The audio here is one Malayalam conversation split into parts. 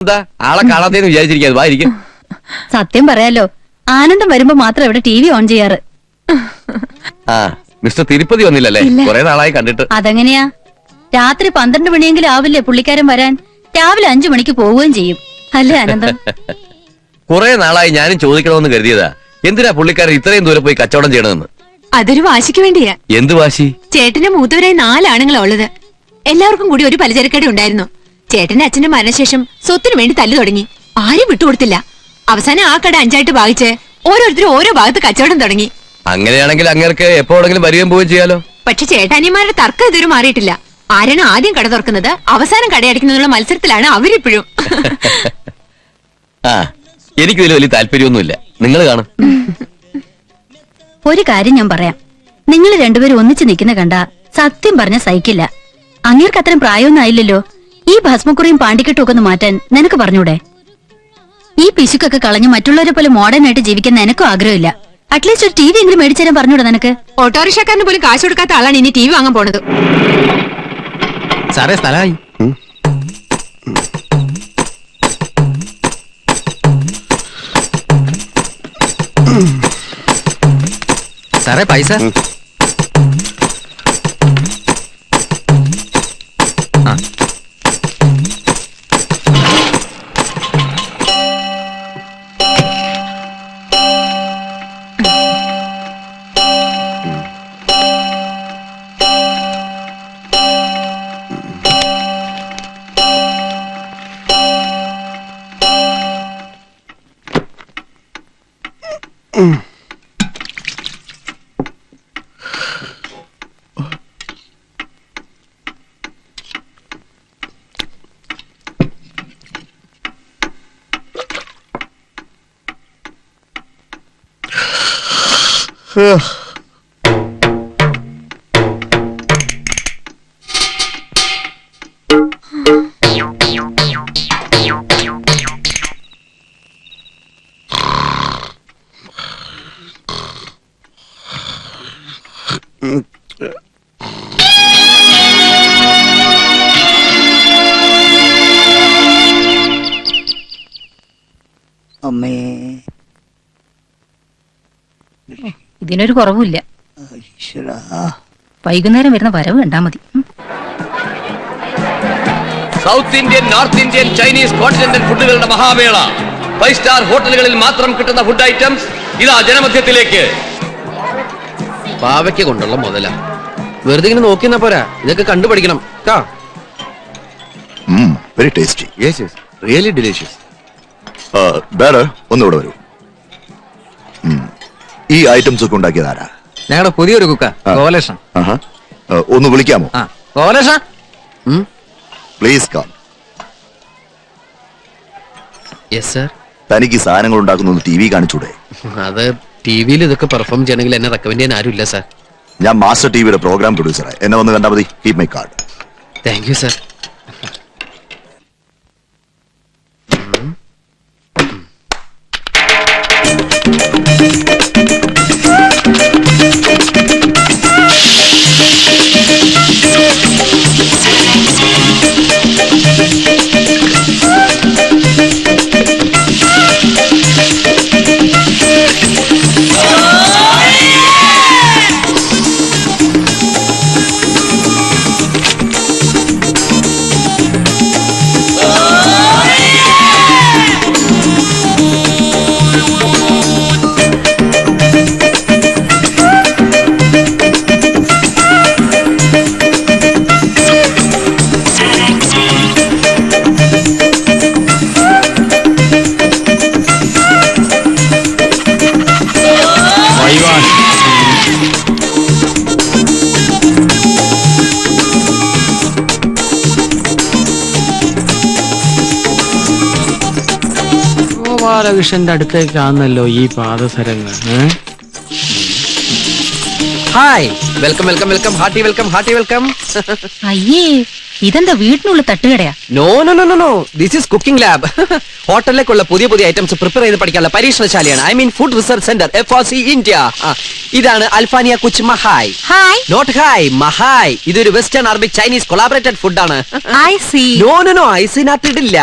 എന്താ ആളെ കാണാത്തേന്ന് വിചാരിച്ചിരിക്കാതെ വായിരിക്കും. സത്യം പറയാലോ, ആനന്ദം വരുമ്പോ മാത്രം ഇവിടെ TV ഓൺ ചെയ്യാറ്. ആ മിസ്റ്റർ തിരുപ്പതി വന്നില്ലല്ലേ? കുറെ നാളായി കണ്ടിട്ട്. അതെങ്ങനെയാ? രാത്രി 12 മണിയെങ്കിലും ആവില്ലേ പുള്ളിക്കാരൻ വരാൻ? രാവിലെ 5 മണിക്ക് പോവുകയും ചെയ്യും അല്ലേ ആനന്ദം? കുറെ നാളായി ഞാനും ചോദിക്കണമെന്ന് കരുതിയതാ, എന്തിനാ പുള്ളിക്കാരൻ ഇത്രയും ദൂരെ പോയി കച്ചവടം ചെയ്യണമെന്ന്. അതൊരു വാശിക്ക് വേണ്ടിയാ. എന്ത് വാശി? ചേട്ടന്റെ മൂത്തവരായി 4 ആണുങ്ങളാ ഉള്ളത്. എല്ലാവർക്കും കൂടി ഒരു പലചരക്കട ഉണ്ടായിരുന്നു. ചേട്ടന്റെ അച്ഛന്റെ മരണശേഷം സ്വത്തിനു വേണ്ടി തല്ലു തുടങ്ങി. ആരും വിട്ടുകൊടുത്തില്ല. അവസാനം ആ കട 5 ആയിട്ട് ഭാഗിച്ച് ഓരോരുത്തരും ഓരോ ഭാഗത്ത് കച്ചവടം തുടങ്ങി. അങ്ങനെയാണെങ്കിൽ അങ്ങേർക്ക് എപ്പോഴെങ്കിലും വരികയും പോവുകയും ചെയ്യാലോ. പക്ഷെ ചേട്ടാനിമാരുടെ തർക്കം ഇതുവരെ മാറിയിട്ടില്ല. ആരാണ് ആദ്യം കട തുറക്കുന്നത്, അവസാനം കടയടിക്കുന്നതിനുള്ള മത്സരത്തിലാണ് അവരിപ്പോഴും. ആ എനിക്കിതിൽ വലിയ താല്പര്യമൊന്നുമില്ല, നിങ്ങൾ കാണും. ഒരു കാര്യം ഞാൻ പറയാം, നിങ്ങൾ രണ്ടുപേരും ഒന്നിച്ച് നിൽക്കുന്ന കണ്ട സത്യം പറഞ്ഞ സഹിക്കില്ല. അങ്ങേർക്ക് അത്രയും പ്രായമൊന്നും ആയില്ലല്ലോ. ഈ ഭസ്മക്കുറിയും പാണ്ടിക്കെട്ടും ഒക്കെ ഒന്ന് മാറ്റാൻ നിനക്ക് പറഞ്ഞൂടെ? ഈ പിശുക്കൊക്കെ കളഞ്ഞ് മറ്റുള്ളവരെ പോലെ മോഡേൺ ആയിട്ട് ജീവിക്കാൻ എനക്കും ആഗ്രഹമില്ല. അറ്റ്ലീസ്റ്റ് ഒരു TV എങ്കിലും മേടിച്ചു തരാൻ പറഞ്ഞൂടെ നിനക്ക്? ഓട്ടോറിക്ഷക്കാരന് പോലും കാശ് കൊടുക്കാത്ത ആളാണ് ഇനി TV വാങ്ങാൻ പോണത്. സാറേ സ്ഥലമായി. സാറേ പൈസ. അമ്മേ, ഇതിനൊരു കുറവുമില്ല. ഈശ്വരാ. വൈകുന്നേരം വരുന്ന വരവ് കണ്ടാ മതി. South Indian, north Indian, Chinese, continental ഫുഡുകളുടെ മഹാമേള. 5 സ്റ്റാർ ഹോട്ടലുകളിൽ മാത്രം കിട്ടുന്ന ഫുഡ് ഐറ്റംസ് ഇതാ ജനമധ്യത്തിലേക്ക്. പാവയ്ക്ക കൊണ്ടുള്ള മുതല വെറുതെ ഇങ്ങനെ നോക്കിയെന്നാ പോരാ, ഇതൊക്കെ കണ്ടുപഠിക്കണം. Very tasty. Yes yes, really delicious. ബേറെ ഒന്നുകൂടെ വരൂ. ഈ ഐറ്റംസ് ഒക്കെ ഉണ്ടാക്കിയത് ആരാ? ഞങ്ങളുടെ പുതിയൊരു കുക്ക ഗോപാലകൃഷ്ണൻ. ഒന്ന് വിളിക്കാമോ? Gopalakrishnan please come. Yes sir. തനിക്ക് ഈ സാധനങ്ങൾ ഉണ്ടാക്കുന്ന TV കാണിച്ചൂടെ? അത് ടിവിയിൽ ഇതൊക്കെ പെർഫോം ചെയ്യണമെങ്കിൽ എന്നെ റെക്കമെൻഡ് ചെയ്യാൻ ആരുമില്ല സർ. ഞാൻ മാസ്റ്റർ ടിവിയുടെ പ്രോഗ്രാം പ്രൊഡ്യൂസറാണ്. എന്നെ വന്ന് കണ്ടാൽ മതി. Keep my card. Thank you sir. ഗോപാലകൃഷ്ണന്റെ അടുത്തേക്കാണല്ലോ ഈ പാദസരങ്ങൾ. Hi, welcome welcome welcome, hearty welcome, hearty welcome. അയ്യേ, ഇതെന്താ വീട്ടിനുള്ള തട്ടുകടയാ? No no no no no this is cooking lab. ഹോട്ടലിലേക്കുള്ള പുതിയ പുതിയ ഐറ്റംസ് പ്രിപ്പയർ ചെയ്ത് പഠിക്കാനുള്ള പരീക്ഷണശാലയാണ്. I mean food research centre, FRC India. ഇതാണ് അൽഫാനിയ കുച്ച് മഹായ്. ഹായ്. നോട്ട് ഹായ്, മഹായ്. ഇതൊരു വെസ്റ്റേൺ അറബിക് ചൈനീസ് കൊളാബറേറ്റഡ് ഫുഡാണ്. I see. No no no ഐസിനകത്ത് ഇടില്ല.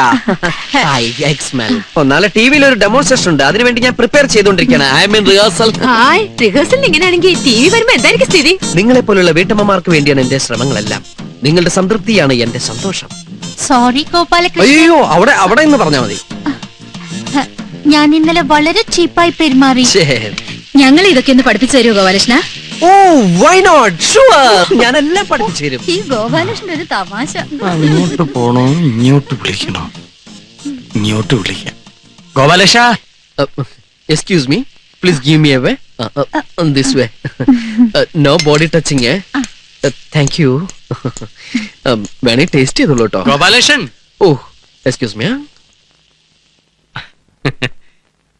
നാളെ ടിവിയിൽ ഒരു ഡെമോൺസ്ട്രേഷൻ ഉണ്ട്, അതിനുവേണ്ടി ഞാൻ പ്രിപ്പയർ ചെയ്തുകൊണ്ടിരിക്കുകയാണ്. I mean rehearsal. Hi, rehearsal ഇങ്ങനെയാണെങ്കിൽ TV വരുമ്പോ എന്തായിരിക്കും സ്ഥിതി? നിങ്ങളെ പോലുള്ള വീട്ടമ്മമാർക്ക് വേണ്ടിയാണ് എന്റെ ശ്രമങ്ങളെല്ലാം. നിങ്ങളുടെ സംതൃപ്തിയാണ് എന്റെ സന്തോഷം. സോറി ഗോപാലകൃഷ്ണൻ, അയ്യോ, അവിടെ എന്ന് പറഞ്ഞാൽ മതി. ഞാൻ ഇന്നലെ വളരെ ചീപ്പായി പെരുമാറി. ശരി. ഞങ്ങൾ ഇതൊക്കെ ഒന്ന് പഠിപ്പിച്ചു തരുമോ ഗോപാലകൃഷ്ണ? ഓ വൈ നോട്ട്, ഷുവർ. ഞാനെല്ലാം പഠിപ്പിച്ചു തരും. ഈ ഗോപാലകൃഷ്ണൻ ഒരു തമാശ. അങ്ങോട്ട് പോണോ ഇങ്ങോട്ട് വിളിക്കണോ? ഇങ്ങോട്ട് വിളിക്കാം. Gopalakrishna, excuse me, please give me a way. This way. No body touching. Thank you. വേണേ ടേസ്റ്റ് ചെയ്തോളൂ കേട്ടോ. ഗോപാലകൃഷ്ണൻ, ഓ എക്സ്ക്യൂസ് മീ.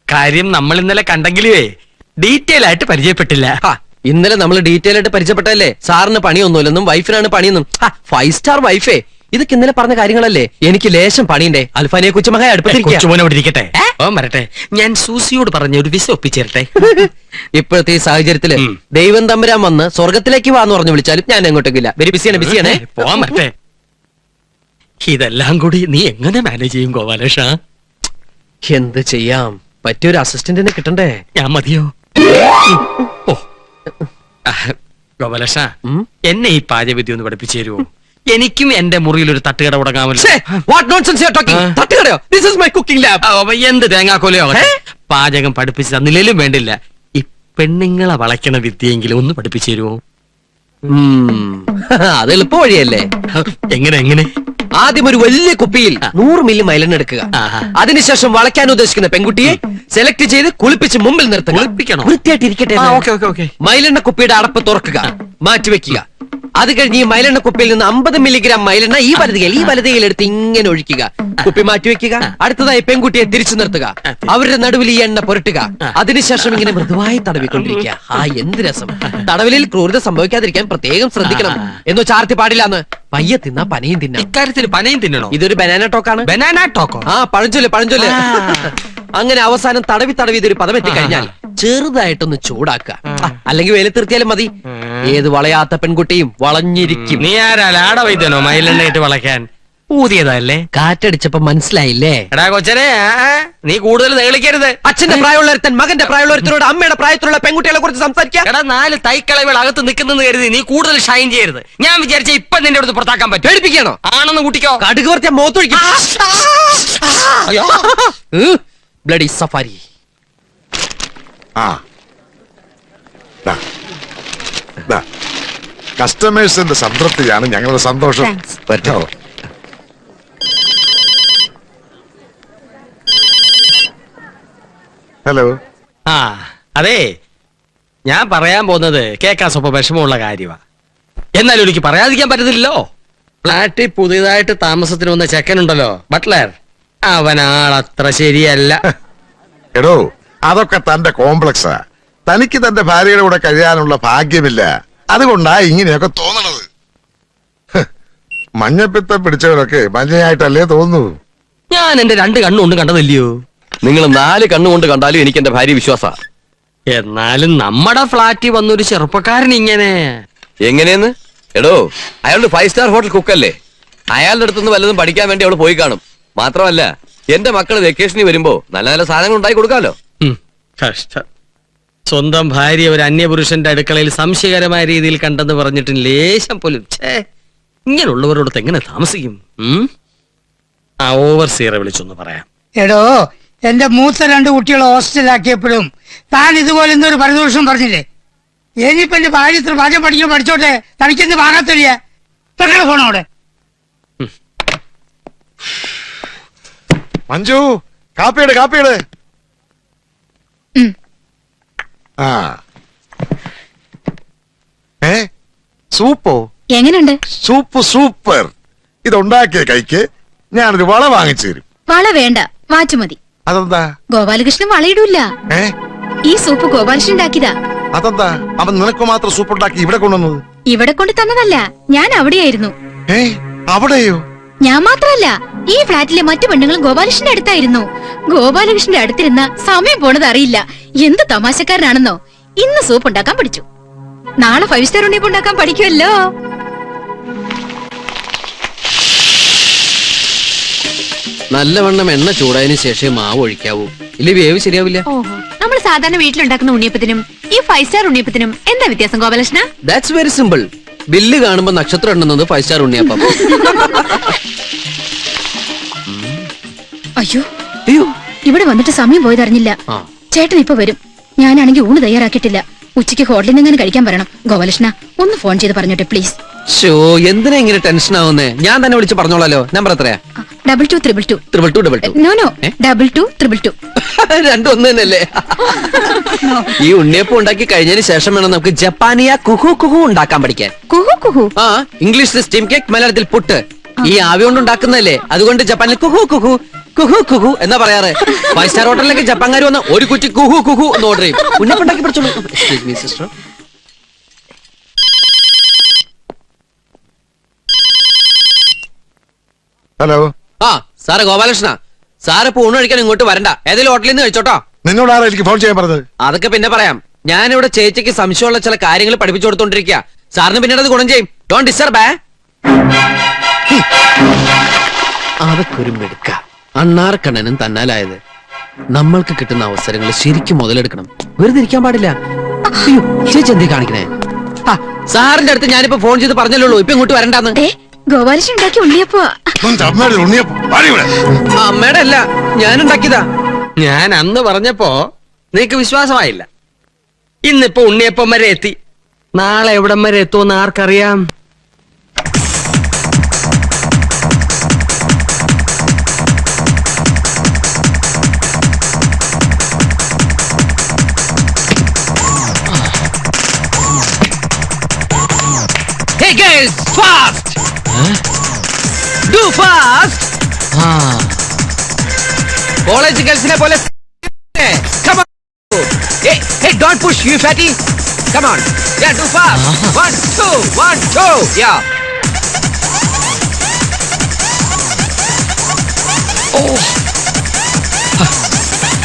കാര്യം നമ്മൾ ഇന്നലെ കണ്ടെങ്കിലേ ഡീറ്റെയിൽ ആയിട്ട് പരിചയപ്പെട്ടില്ല. ഇന്നലെ നമ്മൾ ഡീറ്റെയിൽ ആയിട്ട് പരിചയപ്പെട്ടല്ലേ. സാറിന് പണിയൊന്നുമില്ലെന്നും വൈഫിനാണ് പണിയെന്നും. 5 സ്റ്റാർ വൈഫേ. ഇതൊക്കെ ഇന്നലെ പറഞ്ഞ കാര്യങ്ങളല്ലേ. എനിക്ക് ലേശം പണിയുണ്ടേ. അൽഫാനിയെ കുച്ചുമഹായ അടുപ്പത്തിരിക്കുക. കൊച്ചുമോനെ ഇവിടെ ഇരിക്കട്ടെ. ഓ വരട്ടെ. ഞാൻ സൂസിയോട് പറഞ്ഞ ഒരു വിസ ഒപ്പിച്ചേരട്ടെ. ഇപ്പോഴത്തെ ഈ സാഹചര്യത്തില് ദൈവം തമ്പുരാൻ വന്ന് സ്വർഗത്തിലേക്ക് വാന്ന് പറഞ്ഞു വിളിച്ചാലും ഞാൻ എങ്ങോട്ടേക്കില്ല. വെരി ബിസിയാണേ. പോവാൻ വരട്ടെ. ഇതെല്ലാം കൂടി നീ എങ്ങനെ മാനേജ് ചെയ്യും ഗോപാലകൃഷ്ണ? എന്ത് ചെയ്യാം, പറ്റിയൊരു അസിസ്റ്റന്റിനെ കിട്ടണ്ടേ. ഞാൻ മതിയോ? ഓ ഗോപാലകൃഷ്ണ, എന്നെ ഈ പാചകവിദ്യ ഒന്ന് പഠിപ്പിച്ചു തരുമോ? എനിക്കും എന്റെ മുറിയിൽ ഒരു തട്ടുകട തുടങ്ങാമല്ലോ. എന്ത് തേങ്ങാക്കോലയോ പാചകം പഠിപ്പിച്ചു തന്നില്ലേലും വേണ്ടില്ല. ഈ പെണ്ണുങ്ങളെ വളയ്ക്കണ വിദ്യയെങ്കിലും ഒന്ന് പഠിപ്പിച്ചു തരുമോ? അത് എളുപ്പ വഴിയല്ലേ. എങ്ങനെ? ആദ്യം ഒരു വലിയ കുപ്പിയിൽ 100 മില്ലി മൈലൻ എടുക്കുക. അതിനുശേഷം വളയ്ക്കാൻ ഉദ്ദേശിക്കുന്ന പെൺകുട്ടിയെ സെലക്ട് ചെയ്ത് കുളിപ്പിച്ച് മുമ്പിൽ നിർത്തുക. കുളിപ്പിക്കണോ? വൃത്തിയായിട്ടിരിക്കട്ടെ. മൈലെണ്ണ കുപ്പിയുടെ അടപ്പ് തുറക്കുക, മാറ്റിവെക്കുക. അത് കഴിഞ്ഞ് ഈ മൈലെണ്ണ കുപ്പിയിൽ നിന്ന് 50 മില്ലിഗ്രാം മൈലെണ്ണ ഈ വലതുകയിൽ എടുത്ത് ഇങ്ങനെ ഒഴിക്കുക. കുപ്പി മാറ്റിവെക്കുക. അടുത്തതായി പെൺകുട്ടിയെ തിരിച്ചു നിർത്തുക. അവരുടെ നടുവിൽ ഈ എണ്ണ പുരട്ടുക. അതിനുശേഷം ഇങ്ങനെ മൃദുവായി തടവിക്കൊണ്ടിരിക്കുക. എന്ത് രസം. തടവിലിൽ ക്രൂരത സംഭവിക്കാതിരിക്കാൻ പ്രത്യേകം ശ്രദ്ധിക്കണം. എന്നോ ചാർത്തി പാടില്ലാന്ന്. പയ്യെ തിന്നാ പനയും തിന്നാം. ഇക്കാര്യത്തിൽ പനയും തിന്നണോ? ഇതൊരു ബനാന ടോക്കാണ്. Banana Toko? പഴഞ്ചൊല്ല്. അങ്ങനെ അവസാനം തടവി ഇതൊരു പദം എത്തിക്കഴിഞ്ഞാൽ ചെറുതായിട്ടൊന്ന് ചൂടാക്കുക. അല്ലെങ്കിൽ വെയിലത്തിർത്തിയാലും മതി. ഏത് വളയാത്ത പെൺകുട്ടിയും വളഞ്ഞിരിക്കും. നീ ആരാ ലാട വൈദ്യനോ മയിലെണ്ണയിട്ട് വളയ്ക്കാൻ? ഊതിയതല്ലേ? കാറ്റടിച്ചപ്പോ മനസ്സിലായില്ലേ? എടാ കൊച്ചനെ, നീ കൂടുതൽ നേളിക്കരുത്. അച്ഛന്റെ പ്രായമുള്ളൊരുത്തൻ മകന്റെ പ്രായമുള്ളൊരുത്തനോട് അമ്മയുടെ പ്രായത്തിലുള്ള പെൺകുട്ടികളെ കുറിച്ച് സംസാരിക്കാം. എടാ 4 തൈക്കളകൾ അകത്ത് നിൽക്കുന്നെന്ന് കരുതി നീ കൂടുതൽ ഷൈൻ ചെയ്യരുത്. ഞാൻ വിചാരിച്ച ഇപ്പൊ നിന്റെ അടുത്ത് പുറത്താക്കാൻ പറ്റും. പേടിപ്പിക്കണോ? ആണെന്ന് കൂട്ടിക്കോ. കടുക് വർത്തിയ മോത്തൊഴിക്കും. Bloody safari. കസ്റ്റമേഴ്സിന്റെ സംതൃപ്തിയാണ് ഞങ്ങളുടെ സന്തോഷം. പറ്റോ? ഹലോ. അതെ, ഞാൻ പറയാൻ പോകുന്നത് കേൾക്കാൻ സ്വപ്പം വിഷമമുള്ള കാര്യമാണ്. എന്നാലും എനിക്ക് പറയാതിരിക്കാൻ പറ്റത്തില്ലല്ലോ. ഫ്ലാറ്റിൽ പുതിയതായിട്ട് താമസത്തിന് വന്ന ചെക്കനുണ്ടല്ലോ, ബട്ട്ലർ, അവനാളത്ര ശരിയല്ല. എടോ, അതൊക്കെ തന്റെ കോംപ്ലക്സാ. തനിക്ക് തന്റെ ഭാര്യയുടെ കൂടെ കഴിയാനുള്ള ഭാഗ്യമില്ല. അതുകൊണ്ടാ ഇങ്ങനെയൊക്കെ തോന്നണത്. മഞ്ഞപ്പിത്തം പിടിച്ചവരൊക്കെ മഞ്ഞയായിട്ടല്ലേ തോന്നൂ. ഞാൻ എന്റെ 2 കണ്ണുകൊണ്ട് കണ്ടതല്ലയോ. നിങ്ങൾ 4 കണ്ണുകൊണ്ട് കണ്ടാലും എനിക്ക് എന്റെ ഭാര്യ വിശ്വാസ. എന്നാലും നമ്മുടെ ഫ്ലാറ്റിൽ വന്നൊരു ചെറുപ്പക്കാരൻ ഇങ്ങനെ എങ്ങനെയെന്ന്? എടോ, അയാളുടെ 5 സ്റ്റാർ ഹോട്ടൽ കുക്കല്ലേ. അയാളുടെ അടുത്തുനിന്ന് വല്ലതും പഠിക്കാൻ വേണ്ടി അവള് പോയി കാണും. മാത്രമല്ല, എന്റെ മക്കള് വെക്കേഷനിൽ വരുമ്പോ നല്ല നല്ല സാധനങ്ങൾ ഉണ്ടായി കൊടുക്കാലോ. കഷ്ടം. സ്വന്തം ഭാര്യ ഒരു അന്യപുരുഷന്റെ അടുക്കളയിൽ സംശയകരമായ രീതിയിൽ കണ്ടെന്ന് പറഞ്ഞിട്ട് ലേശം പോലും ഇങ്ങനെയുള്ളവരോടൊത്ത് എങ്ങനെ താമസിക്കും? ഓവർ സീറെ വിളിച്ചൊന്ന് പറയാം. എടോ, എന്റെ മൂത്ത 2 കുട്ടികളെ ഹോസ്റ്റലാക്കിയപ്പോഴും താൻ ഇതുപോലെ എന്തൊരു പരിദോഷം പറഞ്ഞില്ലേ? ഇനിയിപ്പോ എന്റെ ഭാര്യ ഇത്ര പാചകം പഠിക്കാൻ പഠിച്ചോട്ടെ, തനിക്കെന്ത് വാങ്ങാത്തില്ല. പെങ്ങളെ ഫോണോടെ. മഞ്ജു, കാപ്പിയുടെ. സൂപ്പോ? എങ്ങനെയുണ്ട്? സൂപ്പർ. ഇതുണ്ടാക്കിയ കൈക്ക് ഞാനൊരു വള വാങ്ങിച്ചു തരും. വള വേണ്ട, വാച്ച് മതി. അതെന്താ? ഗോപാലകൃഷ്ണൻ വളയിടൂല. ഈ സൂപ്പ് ഗോപാലകൃഷ്ണൻ ഉണ്ടാക്കിയതാ. അതെന്താ അവൻ നിനക്ക് മാത്രം സൂപ്പ് ഉണ്ടാക്കി ഇവിടെ കൊണ്ടുവന്നത്? ഇവിടെ കൊണ്ട് തന്നതല്ല, ഞാൻ അവിടെയായിരുന്നു. അവിടെയോ? ഞാൻ മാത്രല്ല, ഈ ഫ്ലാറ്റിലെ മറ്റു പെണ്ണുങ്ങളും ഗോപാലകൃഷ്ണന്റെ അടുത്തായിരുന്നു. ഗോപാലകൃഷ്ണന്റെ അടുത്തിരുന്ന സമയം പോണത് അറിയില്ല. എന്ത് തമാശക്കാരനാണെന്നോ. ഇന്ന് സൂപ്പ് ഉണ്ടാക്കാൻ പഠിച്ചു, നാളെ 5 സ്റ്റാർ ഉണ്ണിയപ്പം ഉണ്ടാക്കാൻ പഠിക്കുമല്ലോ. നല്ലവണ്ണം എണ്ണ ചൂടായതിനു ശേഷം മാവ് ഒഴിക്കാവൂ, ഇല്ല വേവ് ശരിയാവില്ല. ഓഹോ, നമ്മൾ സാധാരണ വീട്ടിലുണ്ടാക്കുന്ന ഉണ്ണിയപ്പത്തിനും ഈ 5 സ്റ്റാർ ഉണ്ണിയപ്പത്തിനും എന്താ വ്യത്യാസം Gopalakrishna? That's very simple. Bill കാണുമ്പോ നക്ഷത്രം എണ്ണുന്നത് 5 സ്റ്റാർ ഉണ്ണിയപ്പം. അയ്യോ, അയ്യോ, ഇവിടെ വന്നിട്ട് സമയം പോയതറിഞ്ഞില്ല. ആ. ചേട്ടൻ ഇപ്പൊ വരും. ഞാനാണെങ്കിൽ ഊണ് തയ്യാറാക്കിയിട്ടില്ല. ഉച്ചയ്ക്ക് ഹോട്ടലിൽ നിന്ന് കഴിക്കാൻ പറയണം. ഗോപാലകൃഷ്ണ ഒന്ന് ഫോൺ ചെയ്ത് പറഞ്ഞോട്ടെ പ്ലീസ്. ഷോ, എന്തിനാ ഇങ്ങനെ ടെൻഷൻ ആവുന്നേ? ഞാൻ തന്നെ വിളിച്ച് പറഞ്ഞോളാലോ. നമ്പർ എത്രയാ? 2222. 2222. നോ 2222. രണ്ടും ഒന്ന് തന്നെയല്ലേ? ഈ ഉണ്ണിയപ്പം ഉണ്ടാക്കി കഴിഞ്ഞതിന് ശേഷം വേണം നമുക്ക് ജപ്പാനിയ കുഹു കുഹു ഉണ്ടാക്കാൻ പഠിക്കാൻ. കുഹു കുഹു. ആ, ഇംഗ്ലീഷിൽ സ്റ്റീം കേക്ക്, മലയാളത്തിൽ പുട്ട്. ഈ ആവി കൊണ്ട് ഉണ്ടാക്കുന്നതല്ലേ, അതുകൊണ്ട് ജപ്പാനിൽ കുഹു കുഹു കുഹു കുഹു എന്നാ പറയാറ്. 5 സ്റ്റാർ ഹോട്ടലിലേക്ക് ജപ്പാൻകാർ വന്ന് ഒരു കുറ്റി കുഹു കുഹു എന്ന് ഓർഡർ ചെയ്യും. ഉണ്ണിയപ്പം ഉണ്ടാക്കി പഠിച്ചോളൂ. Excuse me, sister. ഹലോ, ആ സാറ് ഗോപാലകൃഷ്ണ, സാറ് ഇപ്പൊ ഊണ് കഴിക്കാൻ ഇങ്ങോട്ട് വരണ്ട, ഏതെങ്കിലും ഹോട്ടലിൽ നിന്ന് കഴിച്ചോട്ടോ. നിന്നോട് ആരാ എനിക്ക് ഫോൺ ചെയ്യാൻ പറഞ്ഞത്? അതൊക്കെ പിന്നെ പറയാം. ഞാനിവിടെ ചേച്ചിക്ക് സംശയമുള്ള ചില കാര്യങ്ങൾ പഠിപ്പിച്ചു കൊടുത്തോണ്ടിരിക്കുക. സാറിന് പിന്നീട് അത് ഗുണം ചെയ്യും. Don't disturb. അതൊക്കെ ഒരു മെടുക്ക. അണ്ണാർക്കണ്ണനും തന്നാലായത്. നമ്മൾക്ക് കിട്ടുന്ന അവസരങ്ങൾ ശരിക്കും മുതലെടുക്കണം, വെറുതെ ഇരിക്കാൻ പാടില്ല. അയ്യോ, ചേച്ചി എന്തേ കാണിക്കണേ? സാറിന്റെ അടുത്ത് ഞാനിപ്പോ ഫോൺ ചെയ്ത് പറഞ്ഞല്ലോ ഇപ്പൊ ഇങ്ങോട്ട് വരണ്ടാന്ന്. ഗോപാലകൃഷ്ണൻ ഉണ്ടാക്കി ഉണ്ണിയപ്പോ. അമ്മയുടെ അല്ല, ഞാനുണ്ടാക്കിയതാ. ഞാൻ അന്ന് പറഞ്ഞപ്പോ നിനക്ക് വിശ്വാസമായില്ല. ഇന്നിപ്പോ ഉണ്ണിയപ്പം വരെ എത്തി. നാളെ എവിടം വരെ എത്തുമെന്ന് ആർക്കറിയാം? Hey guys, fast! Do fast! College ഗേൾസിനെ പോലെ come on. Hey, don't push, you fatty. Come on. Yeah, do fast. 1 2 1 2. Yeah.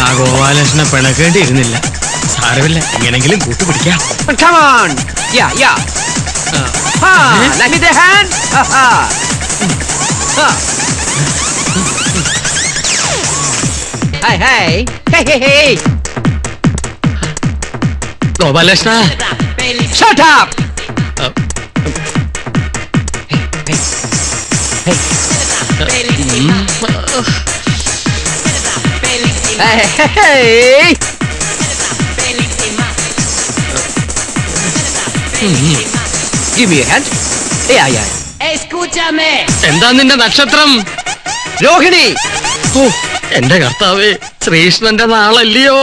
ആ ഗോപാലകൃഷ്ണനെ പിണക്കേണ്ടിയിരുന്നില്ല. സാരമില്ല, എങ്ങനെങ്കിലും കൂട്ടുപിടിക്കാം. Come on. Yeah. Let me the hand. Hey. Gopalakrishna, Shut up. Hey. Give me a hand. Yeah. എന്താ നിന്റെ നക്ഷത്രം? രോഹിണി. ഓ, എന്റെ കർത്താവേ, ശ്രീകൃഷ്ണന്റെ നാളല്ലയോ?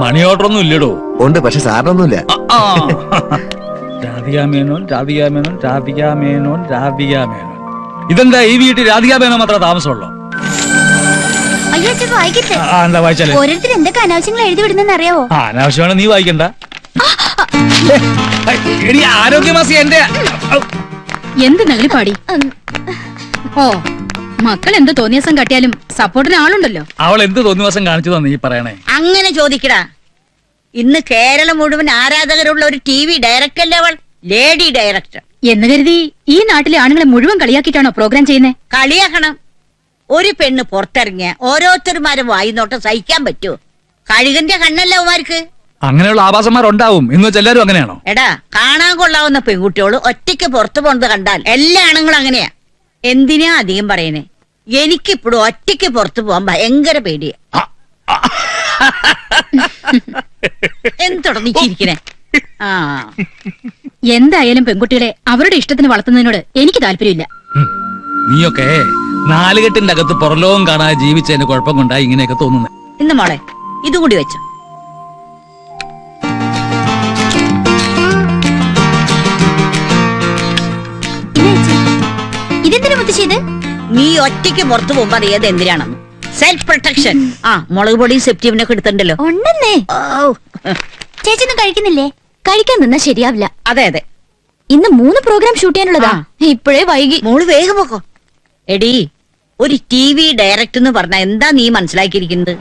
മണി ഓർഡർ ഒന്നും ഇല്ലടോ. ഉണ്ട്, പക്ഷെ സാറിനൊന്നുമില്ല. രാധികാമേനോൻ. ഇതെന്താ ഈ വീട്ടിൽ രാധികാമേനോൻ മാത്രം താമസമുള്ളോ? അയ്യോ, വായിക്കട്ടെ. എന്താ വായിച്ചാലേ? ഓരോരുത്തർ എന്തൊക്കെ അനാവശ്യങ്ങൾ എഴുതി വിടുന്നെന്ന് അറിയാവോ? അനാവശ്യമാണ്, നീ വായിക്കണ്ട. എടി, ആരോഗ്യമാസി എന്റെ എന്ത് നഗരിപ്പാടി. ഓ, മക്കൾ എന്ത് തോന്നിയസം കാട്ടിയാലും സപ്പോർട്ടിന് ആളുണ്ടല്ലോ. അവൾ എന്ത് തോന്നിവാസം കാണിച്ചതാ നീ പറയണേ? അങ്ങനെ ചോദിക്കടാ. ഇന്ന് കേരളം മുഴുവൻ ആരാധകരുള്ള ഒരു TV ഡയറക്ടറല്ലേ അവൾ, ലേഡി ഡയറക്ടർ എന്ന് കരുതി ഈ നാട്ടിലെ ആണുങ്ങളെ മുഴുവൻ കളിയാക്കിയിട്ടാണോ പ്രോഗ്രാം ചെയ്യുന്നേ? കളിയാക്കണം. ഒരു പെണ്ണ് പുറത്തിറങ്ങിയ ഓരോരുത്തരുമാരും വായിന്നോട്ടം സഹിക്കാൻ പറ്റുമോ? കഴുകന്റെ കണ്ണല്ല അവന്മാർക്ക്. അങ്ങനെയുള്ള ആഭാസന്മാരുണ്ടാവും എന്ന് വെച്ചാൽ എല്ലാരും അങ്ങനെയാണോ? എടാ, കാണാൻ കൊള്ളാവുന്ന പെൺകുട്ടിയോട് ഒറ്റയ്ക്ക് പുറത്തു പോണത് കണ്ടാൽ എല്ലാ ആണുങ്ങളും അങ്ങനെയാ. എന്തിനാ അധികം പറയണേ? എനിക്കിപ്പോഴും ഒറ്റയ്ക്ക് പുറത്തു പോകാൻ ഭയങ്കര പേടിയാ. എന്തൊടങ്ങി ചിരിക്കണേ? എന്തായാലും പെൺകുട്ടികളെ അവരുടെ ഇഷ്ടത്തിന് വളർത്തുന്നതിനോട് എനിക്ക് താല്പര്യമില്ല. നീയൊക്കെ നാലുകെട്ടിന്റെ അകത്ത് പുറലോകം കാണാതെ ജീവിച്ചതിന് കുഴപ്പം കൊണ്ടായി ഇങ്ങനെയൊക്കെ തോന്നുന്നത്. ഇന്ന് മോളെ ഇതുകൂടി വെച്ചോ. ഇതെന്തിനു മുത്തശ്ശി ഇത്? നീ ഒറ്റയ്ക്ക് പുറത്തു പോകുമ്പോ അറിയാതെ എന്തിനാണെന്ന്. Self protection. ആ മുളക് പൊടിയും സെപ്റ്റീവിനൊക്കെ എടുത്തിട്ടുണ്ടല്ലോ. ഉണ്ടെന്നേ. ചേച്ചി ഒന്നും കഴിക്കുന്നില്ലേ? കഴിക്കാൻ നിന്നാ ശരിയാവില്ല. അതെ അതെ, ഇന്ന് 3 പ്രോഗ്രാം ഷൂട്ട് ചെയ്യാനുള്ളതാ. ഇപ്പോഴേ വൈകി. മോള് വേഗം പോക്കോ. എടി, ഒരു TV ഡയറക്ടർ എന്ന് പറഞ്ഞാ എന്താ നീ മനസ്സിലാക്കിയിരിക്കുന്നത്?